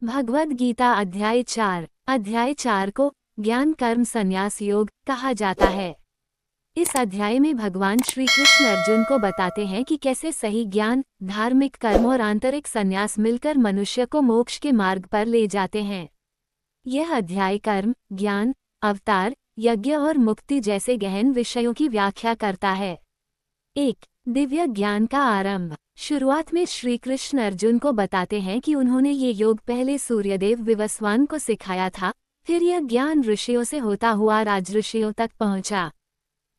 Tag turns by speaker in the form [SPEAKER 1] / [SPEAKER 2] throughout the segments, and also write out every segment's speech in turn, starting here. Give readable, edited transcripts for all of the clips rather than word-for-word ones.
[SPEAKER 1] भगवद गीता अध्याय 4 को ज्ञान कर्म संन्यास योग कहा जाता है। इस अध्याय में भगवान श्री कृष्ण अर्जुन को बताते हैं कि कैसे सही ज्ञान, धार्मिक कर्म और आंतरिक संन्यास मिलकर मनुष्य को मोक्ष के मार्ग पर ले जाते हैं। यह अध्याय कर्म, ज्ञान, अवतार, यज्ञ और मुक्ति जैसे गहन विषयों की व्याख्या करता है। 1. दिव्य ज्ञान का आरंभ। शुरुआत में श्री कृष्ण अर्जुन को बताते हैं कि उन्होंने ये योग पहले सूर्यदेव विवस्वान को सिखाया था, फिर यह ज्ञान ऋषियों से होता हुआ राजऋषियों तक पहुंचा।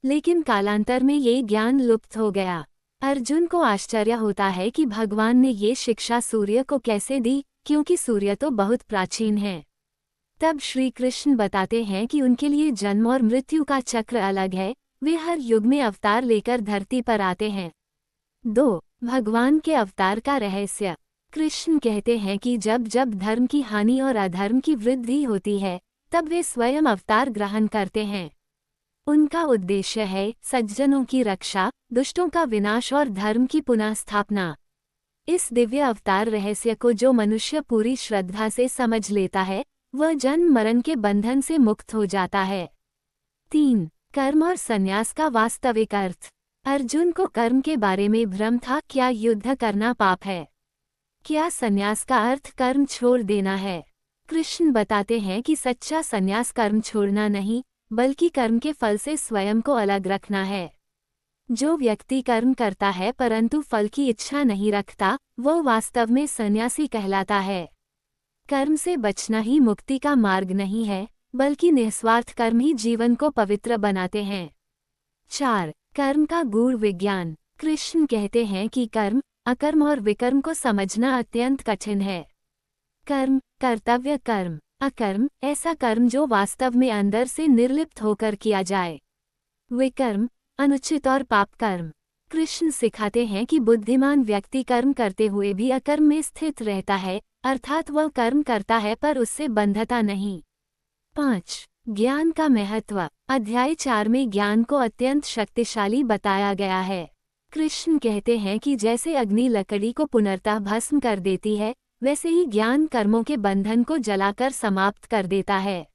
[SPEAKER 1] लेकिन कालांतर में ये ज्ञान लुप्त हो गया। अर्जुन को आश्चर्य होता है कि भगवान ने ये शिक्षा सूर्य को कैसे दी, क्योंकि सूर्य तो बहुत प्राचीन है। तब श्री कृष्ण बताते हैं कि उनके लिए जन्म और मृत्यु का चक्र अलग है, वे हर युग में अवतार लेकर धरती पर आते हैं। 2. भगवान के अवतार का रहस्य। कृष्ण कहते हैं कि जब जब धर्म की हानि और अधर्म की वृद्धि होती है, तब वे स्वयं अवतार ग्रहण करते हैं। उनका उद्देश्य है सज्जनों की रक्षा, दुष्टों का विनाश और धर्म की पुनः स्थापना। इस दिव्य अवतार रहस्य को जो मनुष्य पूरी श्रद्धा से समझ लेता है, वह जन्म मरण के बंधन से मुक्त हो जाता है। 3. कर्म और संन्यास का वास्तविक अर्थ। अर्जुन को कर्म के बारे में भ्रम था। क्या युद्ध करना पाप है? क्या संन्यास का अर्थ कर्म छोड़ देना है? कृष्ण बताते हैं कि सच्चा संन्यास कर्म छोड़ना नहीं, बल्कि कर्म के फल से स्वयं को अलग रखना है। जो व्यक्ति कर्म करता है परंतु फल की इच्छा नहीं रखता, वह वास्तव में सन्यासी कहलाता है। कर्म से बचना ही मुक्ति का मार्ग नहीं है, बल्कि निस्वार्थ कर्म ही जीवन को पवित्र बनाते हैं। 4. कर्म का गूढ़ विज्ञान। कृष्ण कहते हैं कि कर्म, अकर्म और विकर्म को समझना अत्यंत कठिन है। कर्म, कर्तव्य कर्म। अकर्म, ऐसा कर्म जो वास्तव में अंदर से निर्लिप्त होकर किया जाए। विकर्म, अनुचित और पाप कर्म। कृष्ण सिखाते हैं कि बुद्धिमान व्यक्ति कर्म करते हुए भी अकर्म में स्थित रहता है, अर्थात वह कर्म करता है पर उससे बंधता नहीं। 5. ज्ञान का महत्व। अध्याय 4 में ज्ञान को अत्यंत शक्तिशाली बताया गया है। कृष्ण कहते हैं कि जैसे अग्नि लकड़ी को पुनर्तः भस्म कर देती है, वैसे ही ज्ञान कर्मों के बंधन को जलाकर समाप्त कर देता है।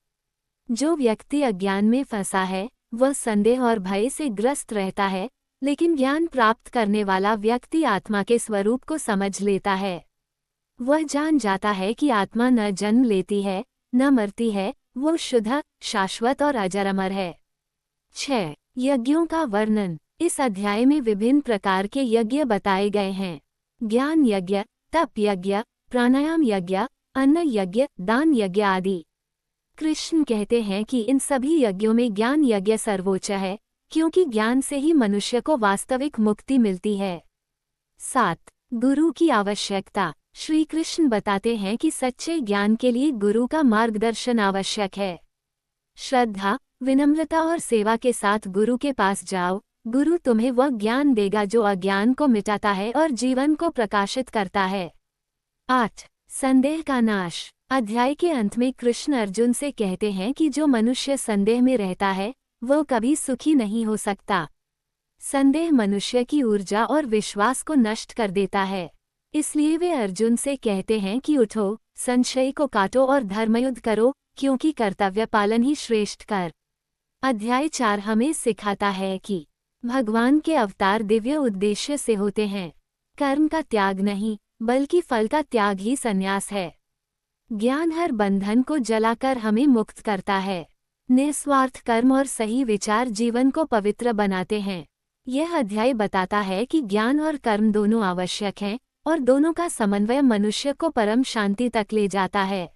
[SPEAKER 1] जो व्यक्ति अज्ञान में फंसा है, वह संदेह और भय से ग्रस्त रहता है, लेकिन ज्ञान प्राप्त करने वाला व्यक्ति आत्मा के स्वरूप को समझ लेता है। वह जान जाता है कि आत्मा न जन्म लेती है, न मरती है, वो शुद्ध, शाश्वत और अजर अमर है। 6. यज्ञों का वर्णन। इस अध्याय में विभिन्न प्रकार के यज्ञ बताए गए हैं। ज्ञान यज्ञ, तप यज्ञ, प्राणायाम यज्ञ, अन्न यज्ञ, दान यज्ञ आदि। कृष्ण कहते हैं कि इन सभी यज्ञों में ज्ञान यज्ञ सर्वोच्च है, क्योंकि ज्ञान से ही मनुष्य को वास्तविक मुक्ति मिलती है। 7. गुरु की आवश्यकता। श्री कृष्ण बताते हैं कि सच्चे ज्ञान के लिए गुरु का मार्गदर्शन आवश्यक है। श्रद्धा, विनम्रता और सेवा के साथ गुरु के पास जाओ। गुरु तुम्हें वह ज्ञान देगा जो अज्ञान को मिटाता है और जीवन को प्रकाशित करता है। 8. संदेह का नाश। अध्याय के अंत में कृष्ण अर्जुन से कहते हैं कि जो मनुष्य संदेह में रहता है, वह कभी सुखी नहीं हो सकता। संदेह मनुष्य की ऊर्जा और विश्वास को नष्ट कर देता है। इसलिए वे अर्जुन से कहते हैं कि उठो, संशय को काटो और धर्मयुद्ध करो, क्योंकि कर्तव्य पालन ही श्रेष्ठ कर। अध्याय 4 हमें सिखाता है कि भगवान के अवतार दिव्य उद्देश्य से होते हैं। कर्म का त्याग नहीं, बल्कि फल का त्याग ही संन्यास है। ज्ञान हर बंधन को जलाकर हमें मुक्त करता है। निस्वार्थ कर्म और सही विचार जीवन को पवित्र बनाते हैं। यह अध्याय बताता है कि ज्ञान और कर्म दोनों आवश्यक हैं, और दोनों का समन्वय मनुष्य को परम शांति तक ले जाता है।